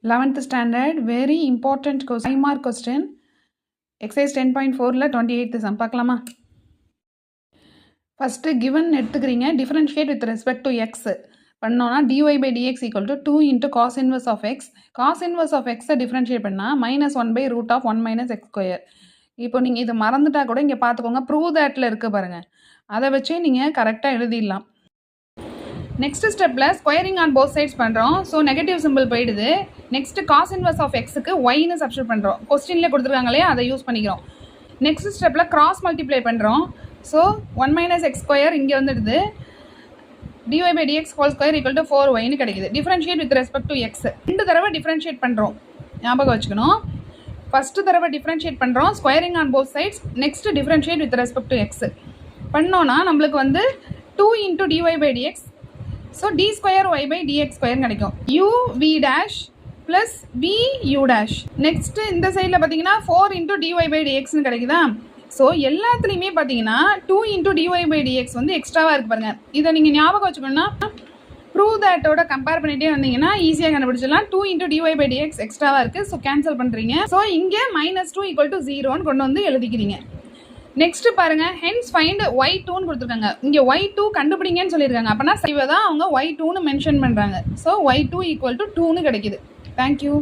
11th standard very important question 5 mark question exercise 10.4 ல 28th sum பார்க்கலாமா first given எடுத்துக்கிறீங்க differentiate with respect to x பண்ணோம்னா dy by dx equal to 2 into cos inverse of x cos inverse of x differentiate பண்ணா minus 1 by root of 1 minus x square இப்போ நீங்க இதை மறந்துட்டா கூட இங்க பார்த்துக்கோங்க prove thatல இருக்கு பாருங்க அதை வச்சே நீங்க கரெக்டா எழுதிடலாம் நெக்ஸ்ட் ஸ்டெப்பில் ஸ்கொயரிங் ஆன் போத் சைட்ஸ் பண்ணுறோம். ஸோ நெகட்டிவ் சிம்பிள் போயிடுது. நெக்ஸ்ட் காஸ் இன்வர்ஸ் ஆஃப் எக்ஸுக்கு ஒய்னு சப்ஸ்டியூட் பண்ணுறோம். கொஸ்டின்லேயே கொடுத்துருக்காங்களே அதை யூஸ் பண்ணிக்கிறோம். நெக்ஸ்ட் ஸ்டெப்பில் கிராஸ் மல்டிப்ளை பண்ணுறோம். ஸோ 1 மைனஸ் எக்ஸ் ஸ்கொயர் இங்கே வந்துடுது. dy by dx whole square equal to 4yன்னு கிடைக்குது. Differentiate with respect to X 2 தடவை டிஃபரன்ஷியேட் பண்ணுறோம். ஞாபகம் வச்சுக்கணும். ஃபஸ்ட்டு தடவை டிஃபரன்ஷியேட் பண்ணுறோம் squaring on both sides. Next differentiate with respect to X பண்ணோன்னா நம்மளுக்கு வந்து 2 into dy by dx so D square Y by DX square கிடைக்கும். U V dash plus V U dash. Next இந்த சைடில் பார்த்தீங்கன்னா 4 into dy by dxன்னு கிடைக்குதா. So எல்லாத்துலேயுமே பார்த்தீங்கன்னா 2 into dy by dx வந்து எக்ஸ்ட்ராவாக இருக்கு பாருங்க. இதை நீங்கள் ஞாபகம் வச்சுக்கணும்னா ப்ரூவ் தேட்டோட கம்பேர் பண்ணிகிட்டே வந்தீங்கன்னா ஈஸியாக கண்டுபிடிச்சிடலாம். 2 into dy by dx எக்ஸ்ட்ராவாக இருக்குது. ஸோ கேன்சல் பண்ணுறீங்க. ஸோ இங்கே -2 = 0ன்னு கொண்டு வந்து எழுதிக்கிறீங்க. நெக்ஸ்ட் பாருங்க ஹென்ஸ் ஃபைண்ட் y2ன்னு கொடுத்துருக்காங்க. இங்கே y2 கண்டுபிடிங்கன்னு சொல்லியிருக்காங்க. அப்போனா இவ தான் அவங்க y2ன்னு மென்ஷன் பண்ணுறாங்க. ஸோ y2 = 2ன்னு கிடைக்குது. தேங்க்யூ.